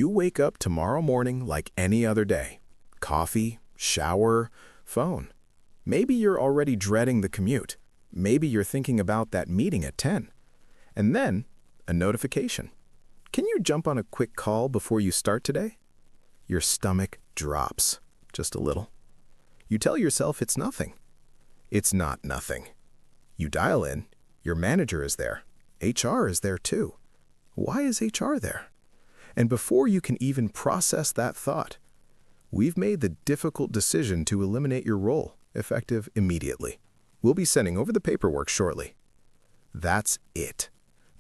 You wake up tomorrow morning like any other day. Coffee, shower, phone. Maybe you're already dreading the commute. Maybe you're thinking about that meeting at 10. And then, a notification. Can you jump on a quick call before you start today? Your stomach drops, just a little. You tell yourself it's nothing. It's not nothing. You dial in, your manager is there. HR is there too. Why is HR there? And before you can even process that thought, we've made the difficult decision to eliminate your role, effective immediately. We'll be sending over the paperwork shortly. That's it.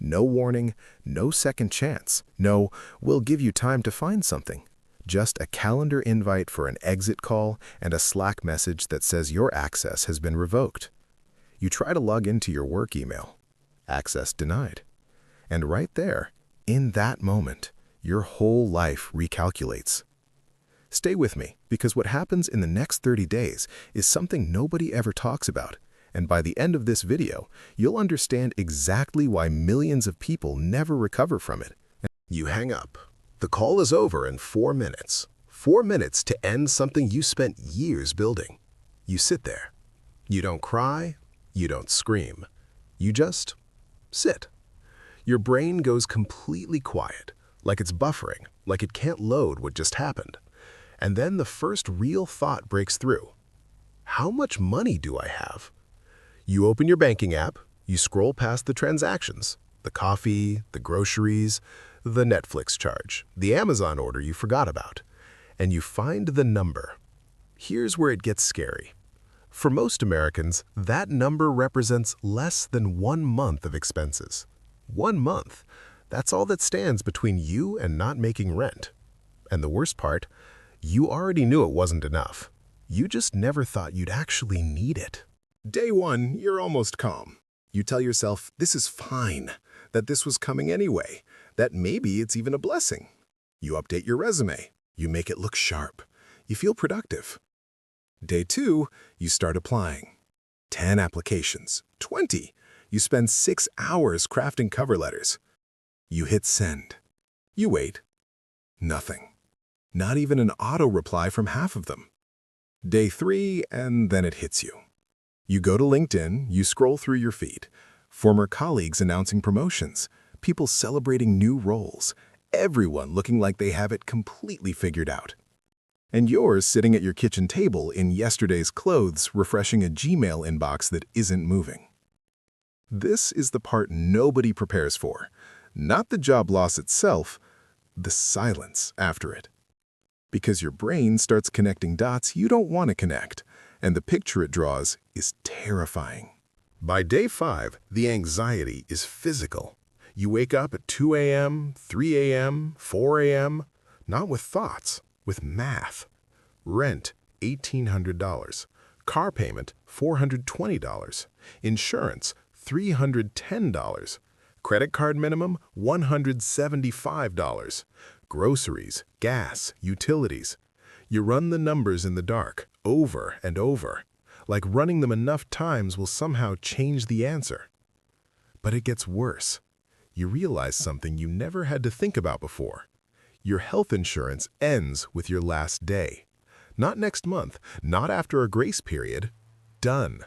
No warning, no second chance. No, we'll give you time to find something. Just a calendar invite for an exit call and a Slack message that says your access has been revoked. You try to log into your work email. Access denied. And right there, in that moment, your whole life recalculates. Stay with me, because what happens in the next 30 days is something nobody ever talks about. And by the end of this video, you'll understand exactly why millions of people never recover from it. You hang up. The call is over in 4 minutes. 4 minutes to end something you spent years building. You sit there. You don't cry. You don't scream. You just sit. Your brain goes completely quiet, like it's buffering, like it can't load what just happened. And then the first real thought breaks through. How much money do I have? You open your banking app, you scroll past the transactions, the coffee, the groceries, the Netflix charge, the Amazon order you forgot about, and you find the number. Here's where it gets scary. For most Americans, that number represents less than 1 month of expenses. 1 month. That's all that stands between you and not making rent. And the worst part, you already knew it wasn't enough. You just never thought you'd actually need it. Day 1, you're almost calm. You tell yourself this is fine, that this was coming anyway, that maybe it's even a blessing. You update your resume. You make it look sharp. You feel productive. Day 2, you start applying. 10 applications, 20. You spend 6 hours crafting cover letters. You hit send. You wait. Nothing. Not even an auto reply from half of them. Day 3, and then it hits you. You go to LinkedIn, you scroll through your feed. Former colleagues announcing promotions, people celebrating new roles, everyone looking like they have it completely figured out. And you're sitting at your kitchen table in yesterday's clothes, refreshing a Gmail inbox that isn't moving. This is the part nobody prepares for. Not the job loss itself, the silence after it. Because your brain starts connecting dots you don't want to connect, and the picture it draws is terrifying. By day 5, the anxiety is physical. You wake up at 2 a.m., 3 a.m., 4 a.m., not with thoughts, with math. Rent, $1,800. Car payment, $420. Insurance, $310. Credit card minimum, $175. Groceries, gas, utilities. You run the numbers in the dark, over and over, like running them enough times will somehow change the answer. But it gets worse. You realize something you never had to think about before. Your health insurance ends with your last day. Not next month, not after a grace period. Done.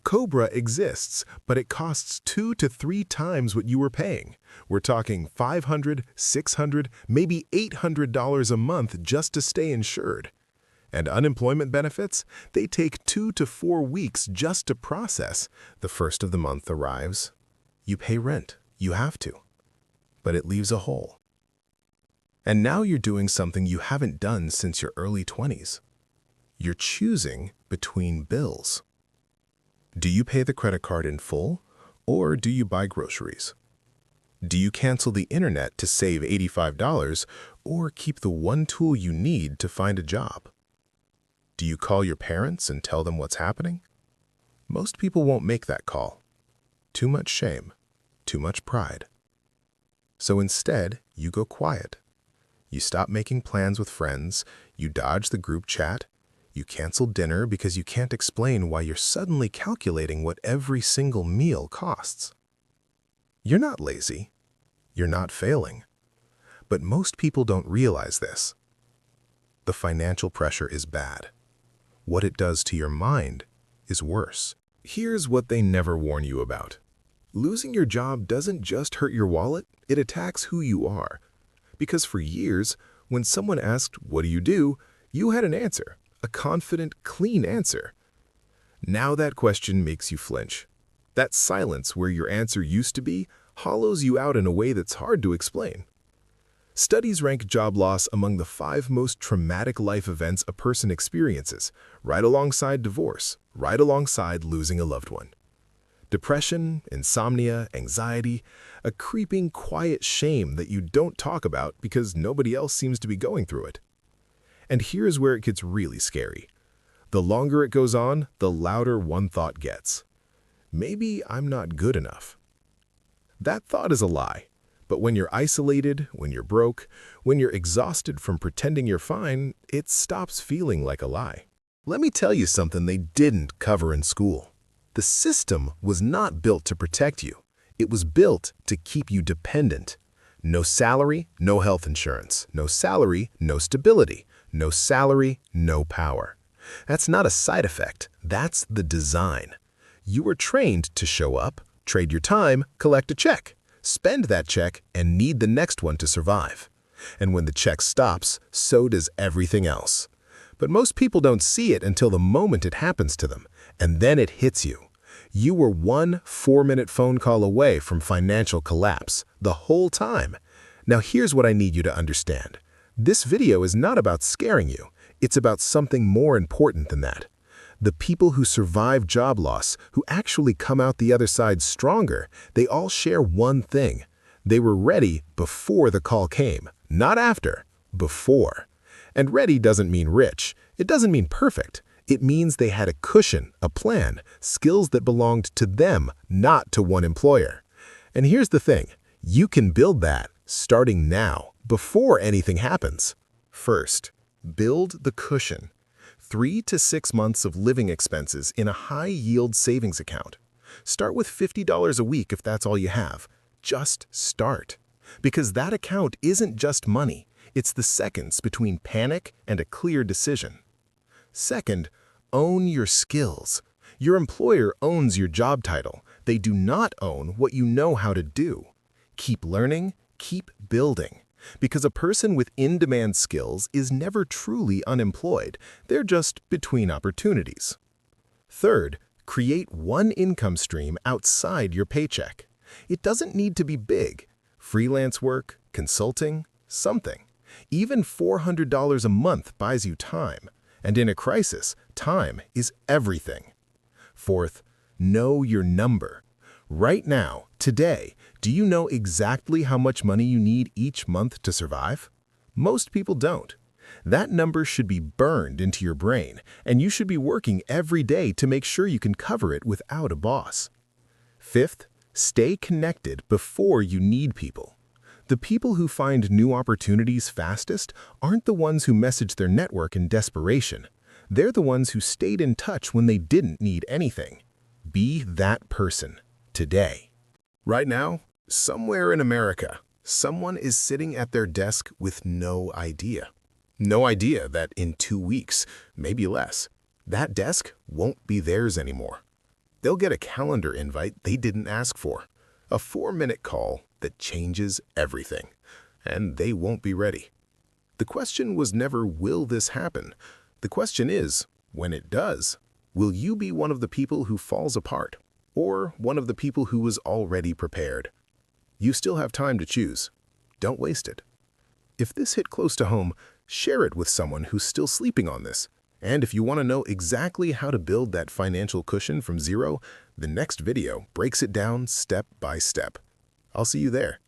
Cobra exists, but it costs 2 to 3 times what you were paying. We're talking $500, $600, maybe $800 a month just to stay insured. And unemployment benefits? They take 2 to 4 weeks just to process. The first of the month arrives. You pay rent. You have to. But it leaves a hole. And now you're doing something you haven't done since your early 20s. You're choosing between bills. Do you pay the credit card in full, or do you buy groceries? Do you cancel the internet to save $85, or keep the one tool you need to find a job? Do you call your parents and tell them what's happening? Most people won't make that call. Too much shame, too much pride. So instead, you go quiet. You stop making plans with friends, you dodge the group chat, you cancel dinner because you can't explain why you're suddenly calculating what every single meal costs. You're not lazy. You're not failing. But most people don't realize this. The financial pressure is bad. What it does to your mind is worse. Here's what they never warn you about. Losing your job doesn't just hurt your wallet, it attacks who you are. Because for years, when someone asked, "What do?" you had an answer, a confident, clean answer. Now that question makes you flinch. That silence where your answer used to be hollows you out in a way that's hard to explain. Studies rank job loss among the 5 most traumatic life events a person experiences, right alongside divorce, right alongside losing a loved one. Depression, insomnia, anxiety, a creeping, quiet shame that you don't talk about because nobody else seems to be going through it. And here's where it gets really scary. The longer it goes on, the louder one thought gets. Maybe I'm not good enough. That thought is a lie. But when you're isolated, when you're broke, when you're exhausted from pretending you're fine, it stops feeling like a lie. Let me tell you something they didn't cover in school. The system was not built to protect you. It was built to keep you dependent. No salary, no health insurance. No salary, no stability. No salary, no power. That's not a side effect. That's the design. You were trained to show up, trade your time, collect a check. Spend that check and need the next one to survive. And when the check stops, so does everything else. But most people don't see it until the moment it happens to them, and then it hits you. You were one 4-minute phone call away from financial collapse, the whole time. Now here's what I need you to understand. This video is not about scaring you. It's about something more important than that. The people who survive job loss, who actually come out the other side stronger, they all share one thing. They were ready before the call came, not after, before. And ready doesn't mean rich. It doesn't mean perfect. It means they had a cushion, a plan, skills that belonged to them, not to one employer. And here's the thing. You can build that starting now, before anything happens. First, build the cushion. 3 to 6 months of living expenses in a high-yield savings account. Start with $50 a week if that's all you have. Just start. Because that account isn't just money. It's the seconds between panic and a clear decision. Second, own your skills. Your employer owns your job title. They do not own what you know how to do. Keep learning, keep building. Because a person with in-demand skills is never truly unemployed. They're just between opportunities. Third, create one income stream outside your paycheck. It doesn't need to be big. Freelance work, consulting, something. Even $400 a month buys you time. And in a crisis, time is everything. Fourth, know your number. Right now, today, do you know exactly how much money you need each month to survive? Most people don't. That number should be burned into your brain, and you should be working every day to make sure you can cover it without a boss. Fifth, stay connected before you need people. The people who find new opportunities fastest aren't the ones who message their network in desperation. They're the ones who stayed in touch when they didn't need anything. Be that person today. Right now, somewhere in America, someone is sitting at their desk with no idea. No idea that in 2 weeks, maybe less, that desk won't be theirs anymore. They'll get a calendar invite they didn't ask for, a 4-minute call that changes everything, and they won't be ready. The question was never, will this happen? The question is, when it does, will you be one of the people who falls apart, or one of the people who was already prepared? You still have time to choose. Don't waste it. If this hit close to home, share it with someone who's still sleeping on this. And if you want to know exactly how to build that financial cushion from zero, the next video breaks it down step by step. I'll see you there.